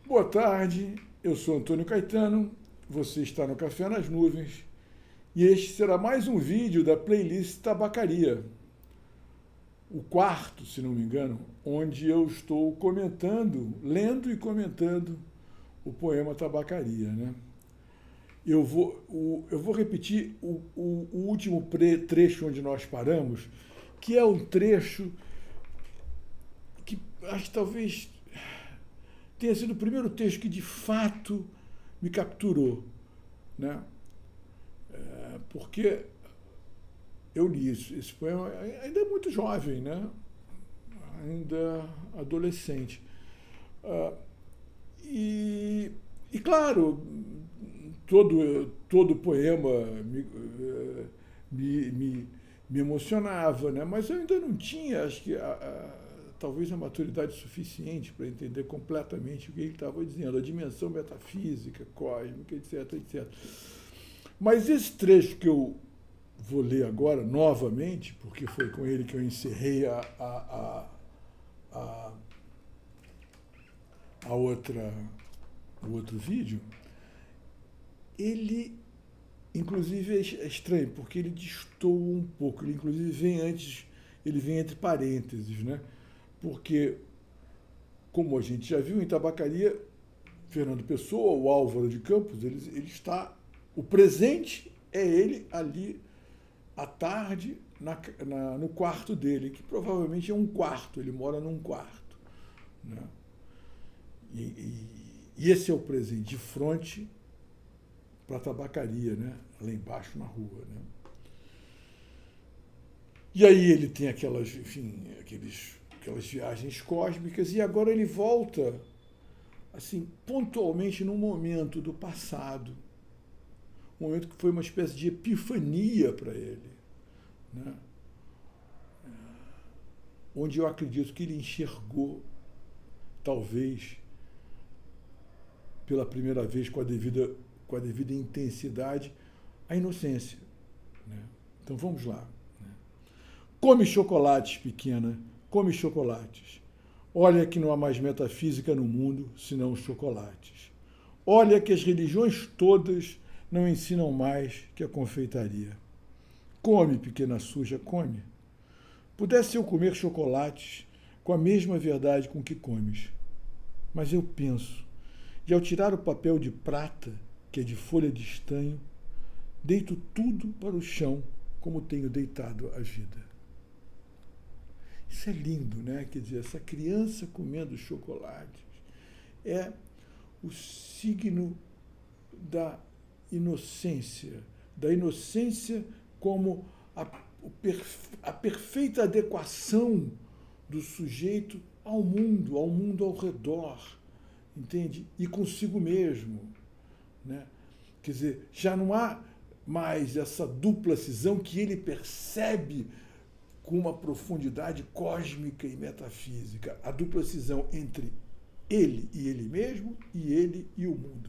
Boa tarde, eu sou Antônio Caetano, você está no Café nas Nuvens e este será mais um vídeo da playlist Tabacaria, o quarto, se não me engano, onde eu estou comentando, lendo e comentando o poema Tabacaria, né? Eu vou repetir o último trecho onde nós paramos, que é um trecho que acho que talvez tenha sido o primeiro texto que de fato me capturou, né? Porque eu li esse poema ainda muito jovem, né? Ainda adolescente. Ah, e, e claro, todo poema me, me, me emocionava, né? Mas eu ainda não tinha, acho que, talvez a maturidade suficiente para entender completamente o que ele estava dizendo, a dimensão metafísica, cósmica, etc, etc. Mas esse trecho que eu vou ler agora, novamente, porque foi com ele que eu encerrei a, a outra, o outro vídeo, ele, inclusive, é estranho, porque ele destoa um pouco, ele, inclusive, vem antes, ele vem entre parênteses, né? Porque, como a gente já viu, em Tabacaria, Fernando Pessoa, o Álvaro de Campos, ele está... O presente é ele ali, à tarde, no quarto dele, que provavelmente é um quarto, ele mora num quarto, né? E esse é o presente, de frente para a tabacaria, né? Lá embaixo na rua, né? E aí ele tem aquelas, enfim, aquelas viagens cósmicas, e agora ele volta, assim, pontualmente num momento do passado, um momento que foi uma espécie de epifania para ele, né? Onde eu acredito que ele enxergou, talvez, pela primeira vez com a devida intensidade, a inocência, né? Então vamos lá. Come chocolates, pequena, come chocolates. Olha que não há mais metafísica no mundo senão os chocolates. Olha que as religiões todas não ensinam mais que a confeitaria. Come, pequena suja, come. Pudesse eu comer chocolates com a mesma verdade com que comes. Mas eu penso, e ao tirar o papel de prata, que é de folha de estanho, deito tudo para o chão, como tenho deitado a vida. Isso é lindo, né? Quer dizer, essa criança comendo chocolates é o signo da inocência como a perfeita adequação do sujeito ao mundo ao redor, entende? E consigo mesmo, né? Quer dizer, já não há mais essa dupla cisão que ele percebe com uma profundidade cósmica e metafísica, a dupla cisão entre ele e ele mesmo e ele e o mundo.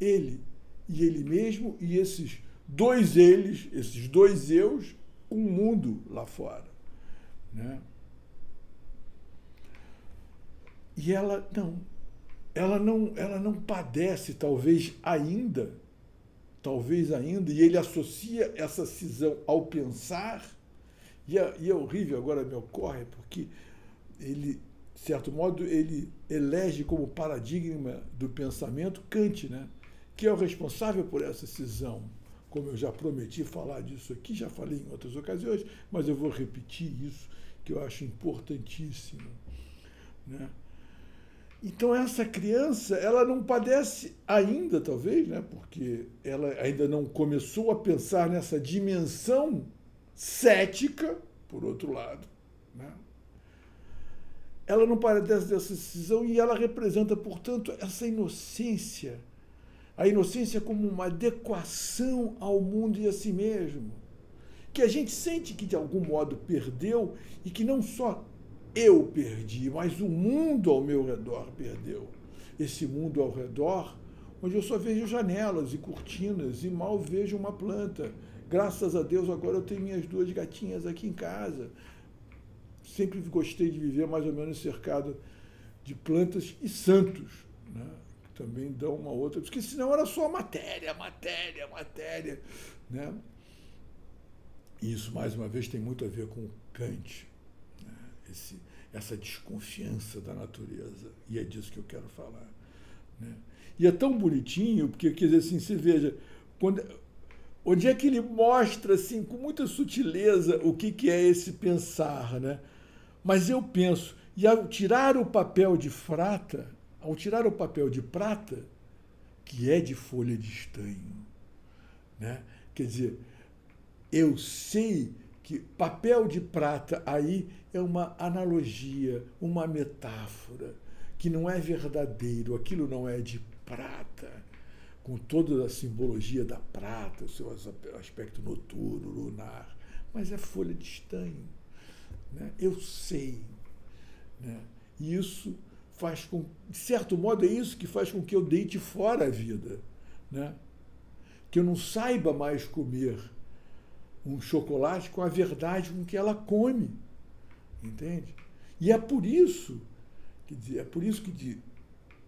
Ele e ele mesmo e esses dois eles, esses dois eus, um mundo lá fora, né? E ela não padece, talvez ainda, e ele associa essa cisão ao pensar, e é horrível, agora me ocorre, porque ele, de certo modo, ele elege como paradigma do pensamento Kant, né? Que é o responsável por essa cisão. Como eu já prometi falar disso aqui, já falei em outras ocasiões, mas eu vou repetir isso, que eu acho importantíssimo, né? Então, essa criança, ela não padece ainda, talvez, né? Porque ela ainda não começou a pensar nessa dimensão cética, por outro lado, né? Ela não padece dessa cisão e ela representa, portanto, essa inocência, a inocência como uma adequação ao mundo e a si mesmo, que a gente sente que de algum modo perdeu e que não só eu perdi, mas o mundo ao meu redor perdeu. Esse mundo ao redor, onde eu só vejo janelas e cortinas e mal vejo uma planta. Graças a Deus agora eu tenho minhas duas gatinhas aqui em casa. Sempre gostei de viver mais ou menos cercado de plantas e santos, né? Também dão uma outra, porque senão era só matéria, né? E isso, mais uma vez, tem muito a ver com Kant, né? Essa desconfiança da natureza, e é disso que eu quero falar, né? E é tão bonitinho, porque, quer dizer assim, você veja, onde é que ele mostra, assim, com muita sutileza, o que é esse pensar, né? Mas eu penso, e ao tirar o papel de prata, que é de folha de estanho, né? Quer dizer, eu sei que papel de prata aí é uma analogia, uma metáfora, que não é verdadeiro, aquilo não é de prata, com toda a simbologia da prata, o seu aspecto noturno, lunar, mas é folha de estanho, né? Eu sei, né? E isso faz com, de certo modo, é isso que faz com que eu deite fora a vida, né? Que eu não saiba mais comer um chocolate com a verdade com que ela come, entende? E é por isso, quer dizer,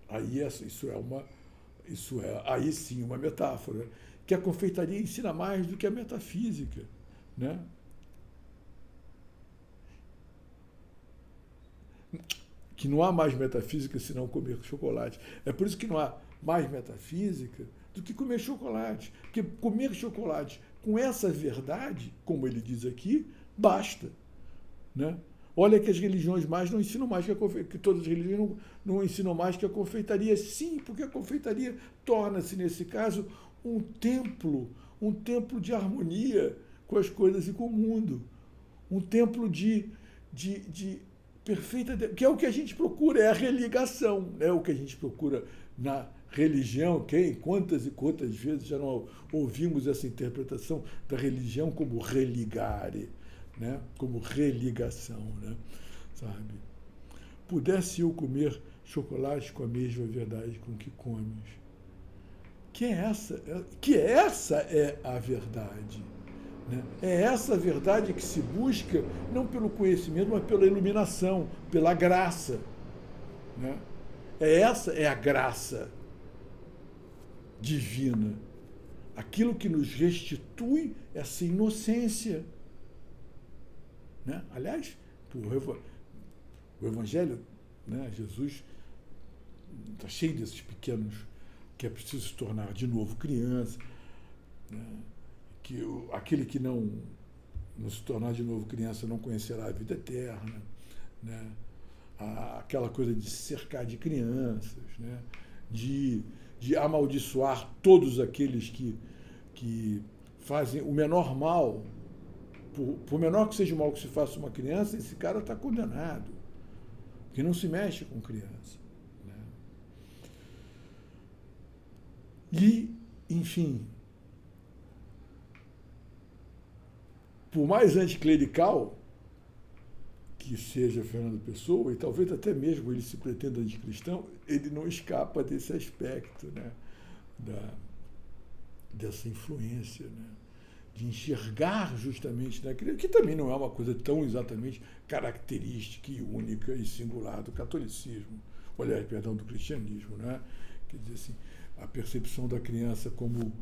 aí isso é aí sim uma metáfora, que a confeitaria ensina mais do que a metafísica, né? Que não há mais metafísica senão comer chocolate. É por isso que não há mais metafísica do que comer chocolate. Porque comer chocolate com essa verdade, como ele diz aqui, basta, né? Olha que as religiões mais não ensinam mais que todas as religiões não ensinam mais que a confeitaria. Sim, porque a confeitaria torna-se, nesse caso, um templo de harmonia com as coisas e com o mundo. Um templo de perfeita, que é o que a gente procura, é a religação, é o que a gente procura na religião. Quantas e quantas vezes já não ouvimos essa interpretação da religião como religare, né? Como religação, né? Sabe? Pudesse eu comer chocolate com a mesma verdade com que comes. Que essa é a verdade. Né? É essa verdade que se busca, não pelo conhecimento, mas pela iluminação, pela graça. Né? Essa é a graça divina. Aquilo que nos restitui essa inocência. Né? Aliás, o Evangelho, né? Jesus está cheio desses pequenos que é preciso se tornar de novo criança, né? Que aquele que não se tornar de novo criança não conhecerá a vida eterna, né? Aquela coisa de se cercar de crianças, né? de amaldiçoar todos aqueles que fazem o menor mal. Por menor que seja o mal que se faça uma criança, esse cara está condenado, porque não se mexe com criança. Né? E, enfim, por mais anticlerical que seja Fernando Pessoa, e talvez até mesmo ele se pretenda anticristão, ele não escapa desse aspecto, né? Dessa influência, né? De enxergar justamente naquilo, que também não é uma coisa tão exatamente característica e única e singular do catolicismo, aliás, perdão, do cristianismo, né? Quer dizer assim, a percepção da criança como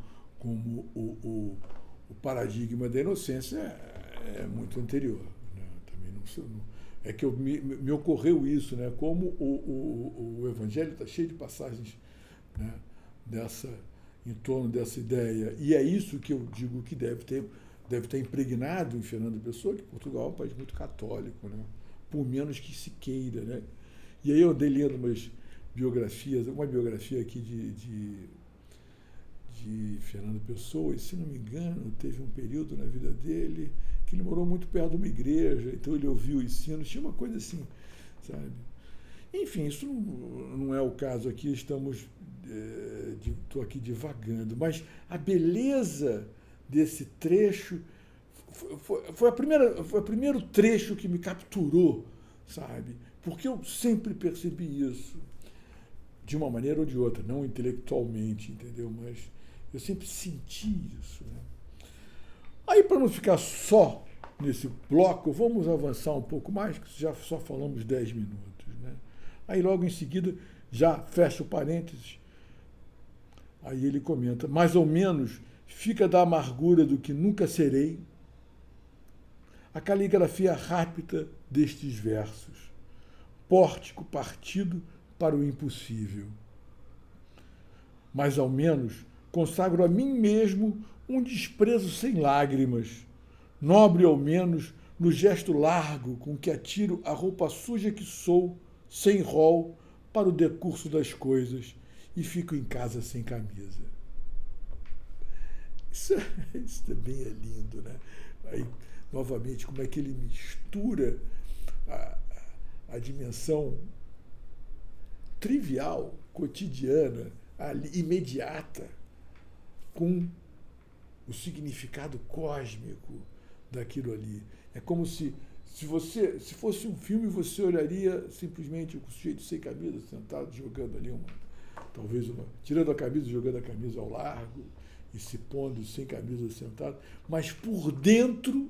o paradigma da inocência é muito anterior, né? Também não é que me ocorreu isso, né? Como o Evangelho está cheio de passagens, né? Em torno dessa ideia. E é isso que eu digo que deve ter impregnado em Fernando Pessoa, que Portugal é um país muito católico, né? Por menos que se queira. Né? E aí eu andei lendo umas biografias, uma biografia aqui de Fernando Pessoa, e se não me engano, teve um período na vida dele que ele morou muito perto de uma igreja, então ele ouviu o ensino, tinha uma coisa assim, sabe? Enfim, isso não é o caso aqui, estou aqui divagando, mas a beleza desse trecho foi o primeiro trecho que me capturou, sabe? Porque eu sempre percebi isso, de uma maneira ou de outra, não intelectualmente, entendeu? Mas eu sempre senti isso. Né? Aí, para não ficar só nesse bloco, vamos avançar um pouco mais, que já só falamos 10 minutos. Né? Aí, logo em seguida, Já fecha o parênteses. Aí ele comenta, mais ou menos fica da amargura do que nunca serei a caligrafia rápida destes versos. Pórtico partido para o impossível. Mas ao menos consagro a mim mesmo um desprezo sem lágrimas, nobre ao menos no gesto largo com que atiro a roupa suja que sou, sem rol, para o decurso das coisas e fico em casa sem camisa. Isso também é lindo, né? Aí, novamente, como é que ele mistura a dimensão trivial, cotidiana, imediata, com o significado cósmico daquilo ali. É como se fosse um filme, você olharia simplesmente o sujeito sem camisa, sentado, jogando ali tirando a camisa, jogando a camisa ao largo, e se pondo sem camisa, sentado, mas por dentro,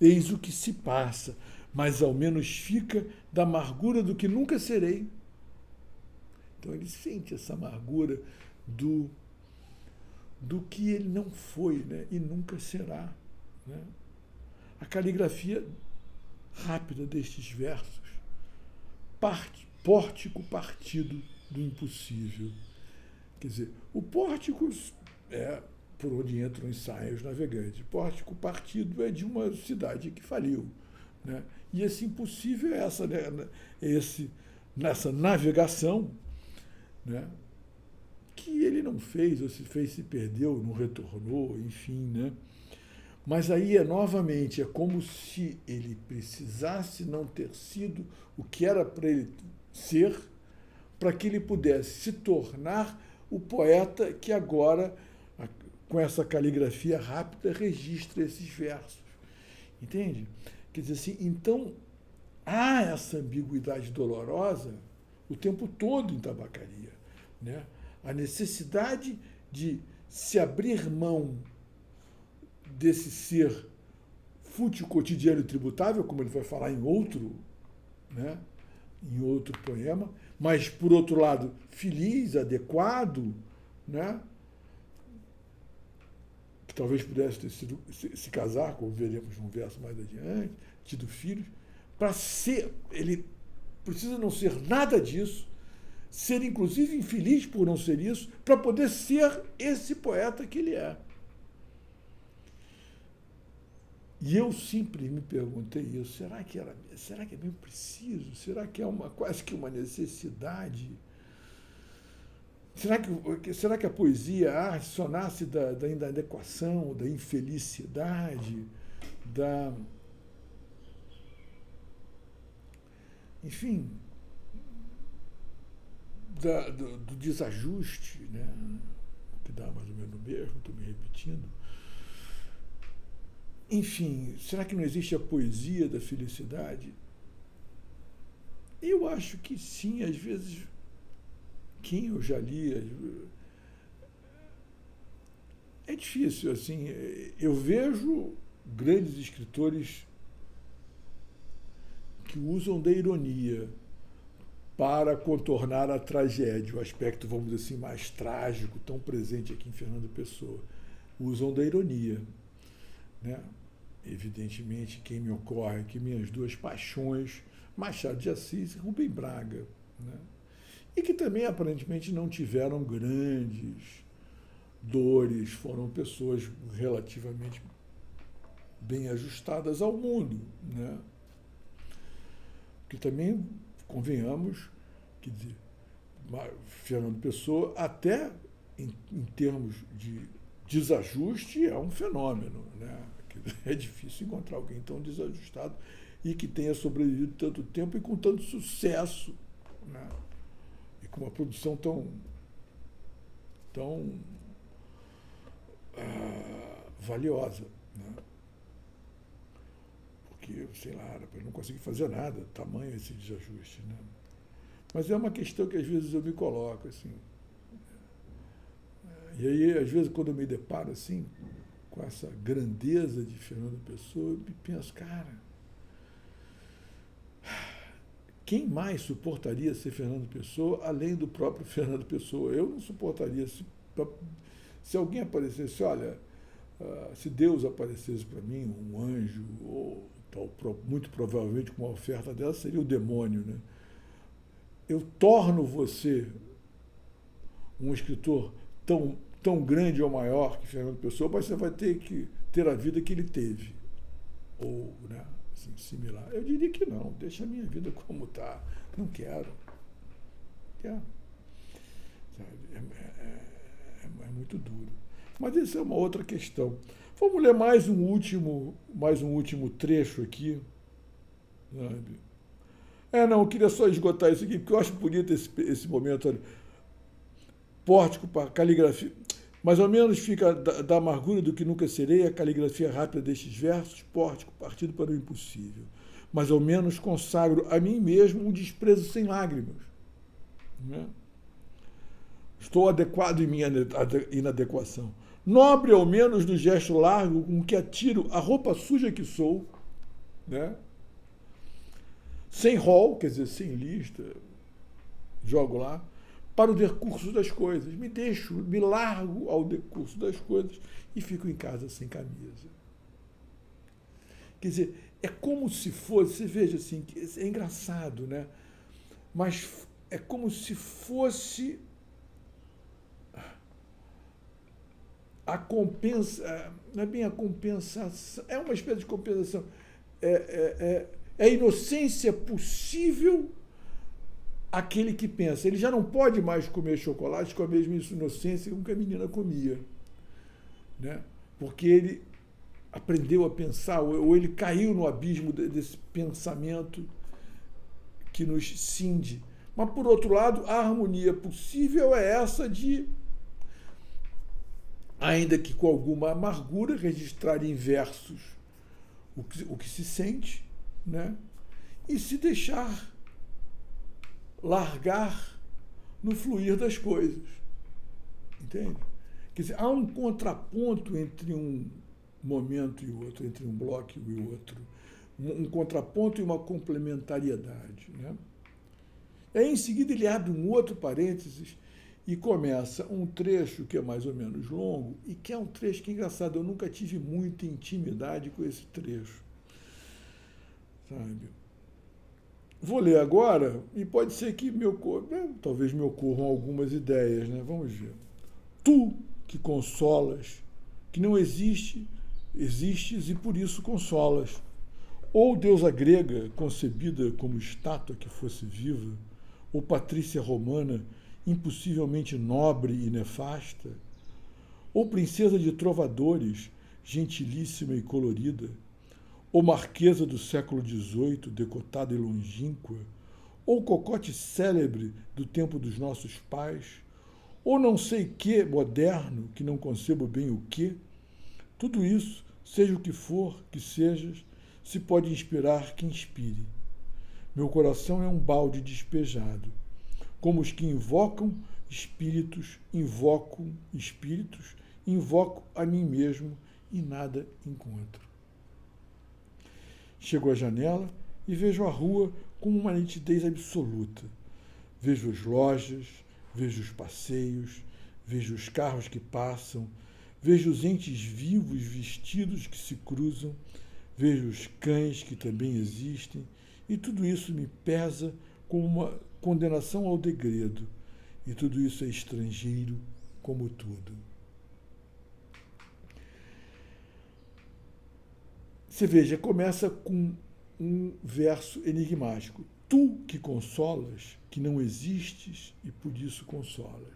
eis o que se passa, mas ao menos fica da amargura do que nunca serei. Então ele sente essa amargura do que ele não foi, né? E nunca será. Né? A caligrafia rápida destes versos, pórtico partido do impossível. Quer dizer, o pórtico é por onde entram os ensaios navegantes. Pórtico partido é de uma cidade que faliu. Né? E esse impossível é nessa navegação, né? Que ele não fez, ou se fez, se perdeu, não retornou, enfim. Né? Mas aí, novamente, é como se ele precisasse não ter sido o que era para ele ser, para que ele pudesse se tornar o poeta que agora, com essa caligrafia rápida, registra esses versos. Entende? Quer dizer assim, então, há essa ambiguidade dolorosa o tempo todo em Tabacaria. Né? A necessidade de se abrir mão desse ser fútil, cotidiano e tributável, como ele vai falar em outro, né? Em outro poema, mas, por outro lado, feliz, adequado, né? Que talvez pudesse ter sido, se casar, como veremos num verso mais adiante, tido filhos, para ser, ele precisa não ser nada disso, ser inclusive infeliz por não ser isso, para poder ser esse poeta que ele é. E eu sempre me perguntei isso, será que é bem preciso? Será que é quase que uma necessidade? Será que a poesia, a arte, só nasce da inadequação, da infelicidade, enfim, do desajuste, né? Que dá mais ou menos o mesmo, estou me repetindo. Enfim, será que não existe a poesia da felicidade? Eu acho que sim, às vezes, quem eu já li, é difícil, assim, eu vejo grandes escritores que usam da ironia para contornar a tragédia, o aspecto, vamos dizer assim, mais trágico, tão presente aqui em Fernando Pessoa. Usam da ironia. Né? Evidentemente, quem me ocorre aqui, minhas duas paixões, Machado de Assis e Rubem Braga. Né? E que também, aparentemente, não tiveram grandes dores, foram pessoas relativamente bem ajustadas ao mundo. Né? Que também, convenhamos, que Fernando Pessoa, até em termos de desajuste, é um fenômeno. Né? É difícil encontrar alguém tão desajustado e que tenha sobrevivido tanto tempo e com tanto sucesso. Né? E com uma produção tão valiosa. Né? Porque, sei lá, era para não conseguir fazer nada, tamanho esse desajuste. Né? Mas é uma questão que às vezes eu me coloco, assim. E aí, às vezes, quando eu me deparo assim, com essa grandeza de Fernando Pessoa, eu penso, cara, quem mais suportaria ser Fernando Pessoa, além do próprio Fernando Pessoa? Eu não suportaria. Se alguém aparecesse, olha, se Deus aparecesse para mim, um anjo, ou muito provavelmente com uma oferta dela, seria o demônio, né? Eu torno você um escritor tão grande ou maior que Fernando Pessoa, mas você vai ter que ter a vida que ele teve. Ou, né, assim, similar. Eu diria que não, deixa a minha vida como está. Não quero. Quero. Sabe? É muito duro. Mas isso é uma outra questão. Vamos ler mais um último trecho aqui. Sabe? Não, eu queria só esgotar isso aqui, porque eu acho bonito esse momento. Olha. Pórtico para caligrafia. Mais ou menos fica da amargura do que nunca serei a caligrafia rápida destes versos, pórtico, partido para o impossível. Mais ou menos consagro a mim mesmo um desprezo sem lágrimas. Né? Estou adequado em minha inadequação. Nobre, ao menos, no gesto largo com que atiro a roupa suja que sou, né? Sem rol, quer dizer, sem lista, jogo lá, para o decurso das coisas. Me largo ao decurso das coisas e fico em casa sem camisa. Quer dizer, é como se fosse, você veja assim, é engraçado, né? Mas é como se fosse a compensa, não é bem a compensação, é uma espécie de compensação. É a inocência possível àquele que pensa. Ele já não pode mais comer chocolate com a mesma inocência com que a menina comia. Né? Porque ele aprendeu a pensar, ou ele caiu no abismo desse pensamento que nos cinge. Mas, por outro lado, a harmonia possível é essa de, ainda que com alguma amargura, registrar em versos o que se sente, né? E se deixar largar no fluir das coisas. Entende? Quer dizer, há um contraponto entre um momento e outro, entre um bloco e outro. Um contraponto e uma complementariedade. Né? E aí, em seguida, ele abre um outro parênteses e começa um trecho que é mais ou menos longo e que é um trecho que é engraçado. Eu nunca tive muita intimidade com esse trecho. Sabe? Vou ler agora e pode ser que talvez me ocorram algumas ideias. Né? Vamos ver. Tu que consolas, que não existes e por isso consolas. Ou deusa grega, concebida como estátua que fosse viva, ou patrícia romana, impossivelmente nobre e nefasta, ou princesa de trovadores, gentilíssima e colorida, ou marquesa do século XVIII, decotada e longínqua, ou cocote célebre do tempo dos nossos pais, ou não sei que moderno, que não concebo bem o que, tudo isso, seja o que for que sejas, se pode inspirar que inspire. Meu coração é um balde despejado. Como os que invocam espíritos, invoco a mim mesmo e nada encontro. Chego à janela e vejo a rua com uma nitidez absoluta. Vejo as lojas, vejo os passeios, vejo os carros que passam, vejo os entes vivos vestidos que se cruzam, vejo os cães que também existem, e tudo isso me pesa como uma condenação ao degredo, e tudo isso é estrangeiro como tudo. Você veja, começa com um verso enigmático. Tu que consolas, que não existes e por isso consolas.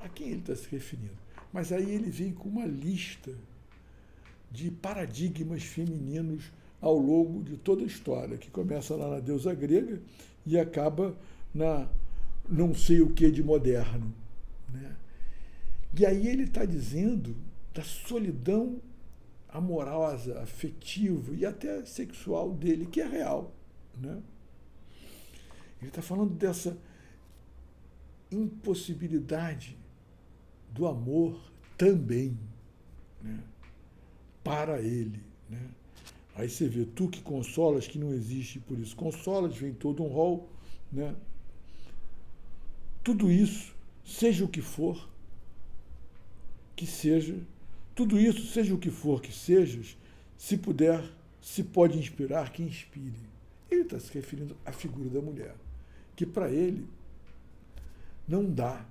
A quem ele está se referindo? Mas aí ele vem com uma lista de paradigmas femininos ao longo de toda a história, que começa lá na deusa grega e acaba na não sei o que de moderno. Né? E aí ele está dizendo da solidão amorosa, afetiva e até sexual dele, que é real. Né? Ele está falando dessa impossibilidade do amor também, né? Para ele. Né? Aí você vê, tu que consolas, que não existe, por isso consolas, vem todo um rol, né? Tudo isso, seja o que for, que seja, tudo isso, seja o que for que sejas, se puder, se pode inspirar, que inspire. Ele está se referindo à figura da mulher, que para ele não dá,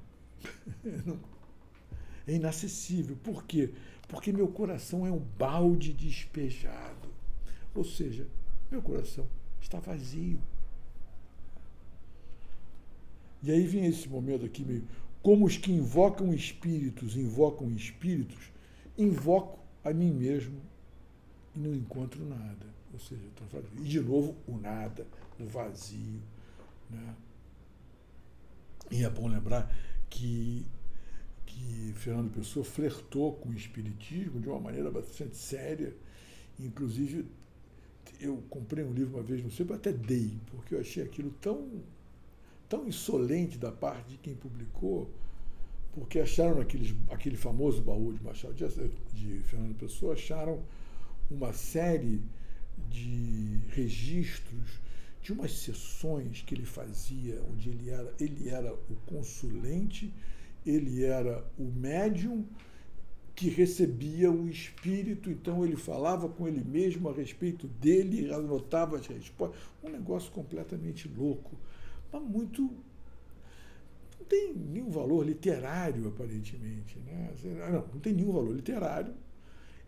é inacessível. Por quê? Porque meu coração é um balde despejado. Ou seja, meu coração está vazio. E aí vem esse momento aqui meio, como os que invocam espíritos, invoco a mim mesmo e não encontro nada. Ou seja, e de novo o nada, o vazio. Né? E é bom lembrar que Fernando Pessoa flertou com o espiritismo de uma maneira bastante séria. Inclusive, eu comprei um livro uma vez, não sei, eu até dei, porque eu achei aquilo tão insolente da parte de quem publicou, porque acharam aquele famoso baú de Machado de Fernando Pessoa, acharam uma série de registros de umas sessões que ele fazia, onde ele era o consulente, ele era o médium que recebia o espírito, então ele falava com ele mesmo a respeito dele, anotava as respostas, um negócio completamente louco, mas muito... não tem nenhum valor literário, aparentemente. Né? Não tem nenhum valor literário,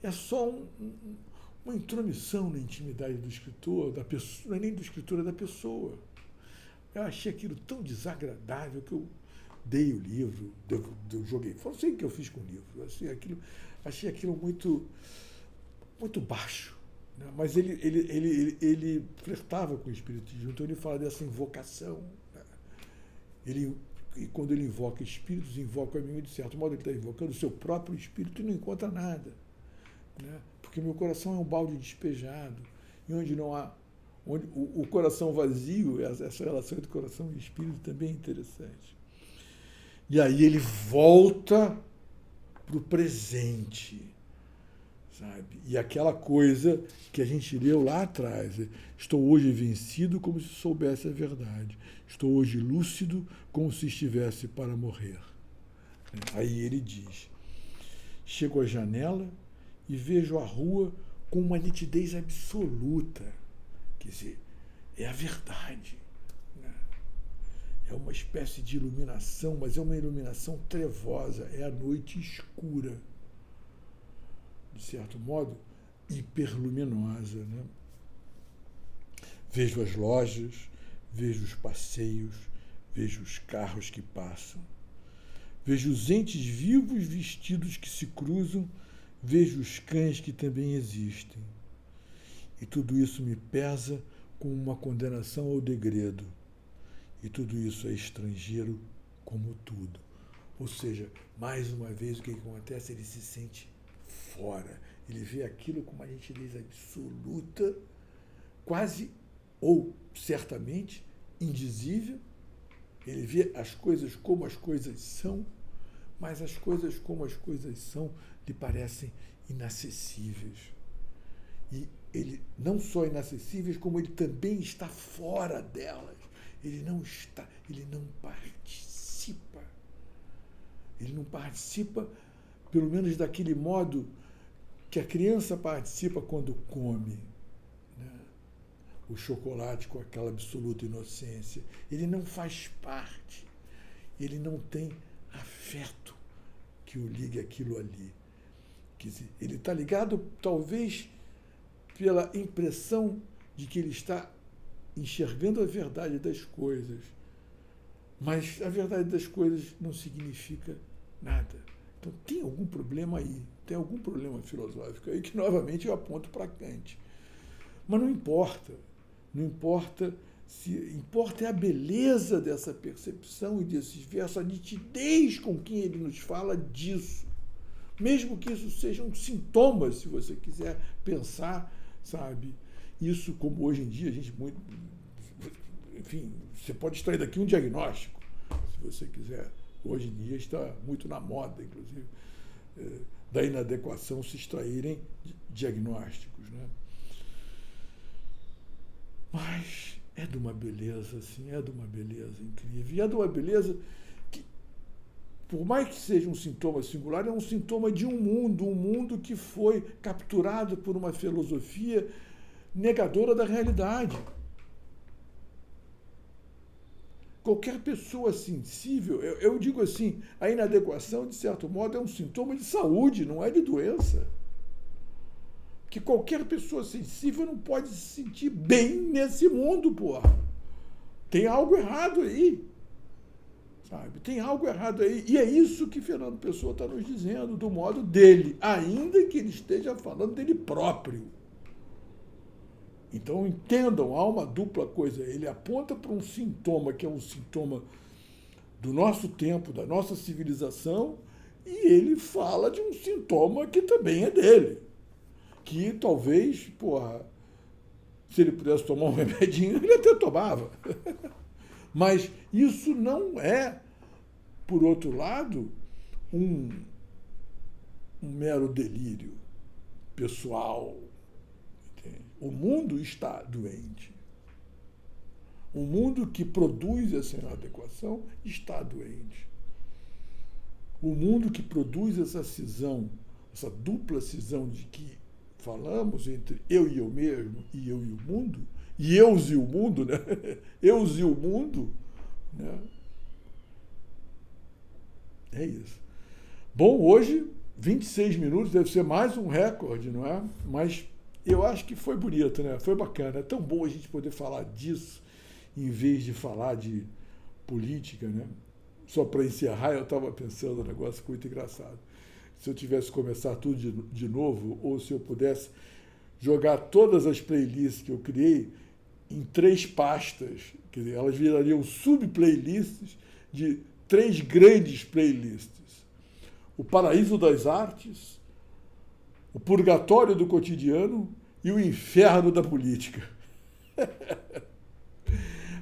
é só uma intromissão na intimidade do escritor, da pessoa, não é nem do escritor, é da pessoa. Eu achei aquilo tão desagradável que eu dei o livro, eu joguei. Não sei o que eu fiz com o livro. Achei aquilo muito, muito baixo. Né? Mas ele flertava com o espiritismo, então ele fala dessa invocação. Né? E quando ele invoca espíritos, invoca a mim, de certo modo ele está invocando o seu próprio espírito e não encontra nada. Né? Porque meu coração é um balde despejado, e onde não há... onde o coração vazio, essa relação entre coração e espírito também é interessante. E aí ele volta para o presente, sabe? E aquela coisa que a gente leu lá atrás, estou hoje vencido como se soubesse a verdade, estou hoje lúcido como se estivesse para morrer. Aí ele diz, chego à janela e vejo a rua com uma nitidez absoluta, quer dizer, é a verdade. É uma espécie de iluminação, mas é uma iluminação trevosa, é a noite escura, de certo modo, hiperluminosa. Né? Vejo as lojas, vejo os passeios, vejo os carros que passam, vejo os entes vivos vestidos que se cruzam, vejo os cães que também existem. E tudo isso me pesa como uma condenação ao degredo. E tudo isso é estrangeiro como tudo. Ou seja, mais uma vez o que acontece? Ele se sente fora. Ele vê aquilo com uma nitidez absoluta, quase ou certamente indizível. Ele vê as coisas como as coisas são, mas as coisas como as coisas são lhe parecem inacessíveis. E ele não só inacessíveis, como ele também está fora delas. Ele não participa. Ele não participa, pelo menos daquele modo que a criança participa quando come, né? O chocolate com aquela absoluta inocência. Ele não faz parte. Ele não tem afeto que o ligue aquilo ali. Quer dizer, ele está ligado, talvez, pela impressão de que ele está enxergando a verdade das coisas. Mas a verdade das coisas não significa nada. Então tem algum problema aí, tem algum problema filosófico aí que novamente eu aponto para Kant. Mas não importa. Não importa se importa é a beleza dessa percepção e desses versos, a nitidez com que ele nos fala disso. Mesmo que isso sejam sintomas, se você quiser pensar, sabe? Isso, como hoje em dia, a gente muito... Enfim, você pode extrair daqui um diagnóstico, se você quiser. Hoje em dia está muito na moda, inclusive, da inadequação se extraírem diagnósticos. Né? Mas é de uma beleza, assim, é de uma beleza incrível. E é de uma beleza que, por mais que seja um sintoma singular, é um sintoma de um mundo que foi capturado por uma filosofia negadora da realidade. Qualquer pessoa sensível, eu digo assim, a inadequação, de certo modo, é um sintoma de saúde, não é de doença. Que qualquer pessoa sensível não pode se sentir bem nesse mundo, porra. Tem algo errado aí. Sabe? Tem algo errado aí. E é isso que Fernando Pessoa está nos dizendo, do modo dele, ainda que ele esteja falando dele próprio. Então entendam, há uma dupla coisa. Ele aponta para um sintoma que é um sintoma do nosso tempo, da nossa civilização, e ele fala de um sintoma que também é dele. Que talvez, porra, se ele pudesse tomar um remedinho, ele até tomava. Mas isso não é, por outro lado, um mero delírio pessoal. Entende? O mundo está doente. O mundo que produz essa inadequação está doente. O mundo que produz essa cisão, essa dupla cisão de que falamos entre eu e eu mesmo e eu e o mundo, e eus e o mundo, né? Eus e o mundo, né? É isso. Bom, hoje, 26 minutos, deve ser mais um recorde, não é? Mas eu acho que foi bonito, né? Foi bacana. É tão bom a gente poder falar disso em vez de falar de política, né? Só para encerrar, eu estava pensando um negócio muito engraçado. Se eu tivesse que começar tudo de novo, ou se eu pudesse jogar todas as playlists que eu criei em 3 pastas, quer dizer, elas virariam sub-playlists de 3 grandes playlists. O Paraíso das Artes, o Purgatório do Cotidiano e o Inferno da Política.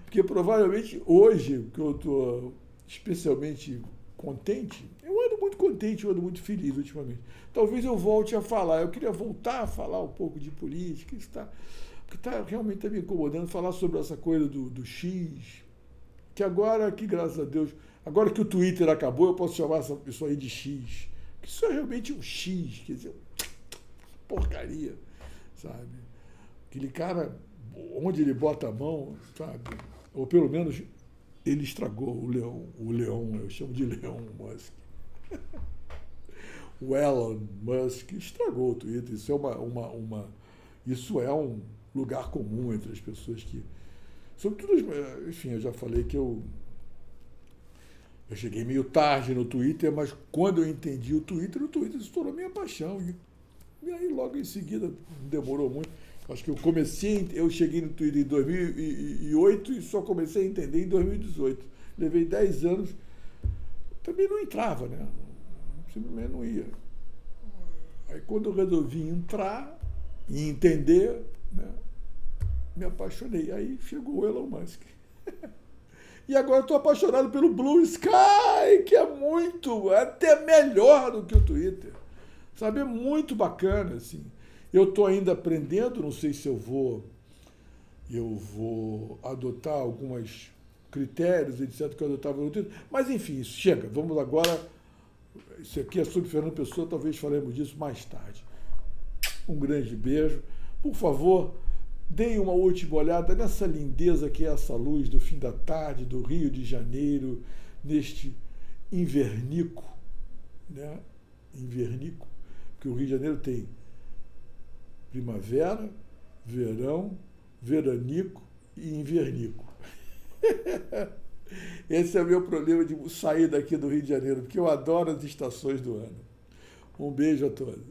Porque provavelmente hoje, que eu estou especialmente contente, eu ando muito contente, eu ando muito feliz ultimamente. Talvez eu volte a falar, eu queria voltar a falar um pouco de política, porque realmente está me incomodando falar sobre essa coisa do X, que agora, que graças a Deus, agora que o Twitter acabou, eu posso chamar isso aí de X, que isso é realmente um X, quer dizer, porcaria, sabe? Aquele cara, onde ele bota a mão, sabe? Ou pelo menos ele estragou o Leão, eu chamo de Leão Musk. O Elon Musk estragou o Twitter. Isso isso é um lugar comum entre as pessoas que... Sobretudo, enfim, eu já falei que eu cheguei meio tarde no Twitter, mas quando eu entendi o Twitter se tornou minha paixão. E aí, logo em seguida, não demorou muito. Acho que eu cheguei no Twitter em 2008 e só comecei a entender em 2018. Levei 10 anos, também não entrava, né? Simplesmente não ia. Aí quando eu resolvi entrar e entender, né, me apaixonei. Aí chegou o Elon Musk. E agora estou apaixonado pelo Blue Sky, que é até melhor do que o Twitter. Sabe, é muito bacana, assim. Eu estou ainda aprendendo, não sei se eu vou adotar alguns critérios, etc., que eu adotava no Twitter. Mas, enfim, isso chega. Vamos agora... Isso aqui é sobre Fernando Pessoa, talvez falaremos disso mais tarde. Um grande beijo. Por favor, deem uma última olhada nessa lindeza que é essa luz do fim da tarde, do Rio de Janeiro, neste invernico, né? Invernico, porque o Rio de Janeiro tem primavera, verão, veranico e invernico. Esse é o meu problema de sair daqui do Rio de Janeiro, porque eu adoro as estações do ano. Um beijo a todos.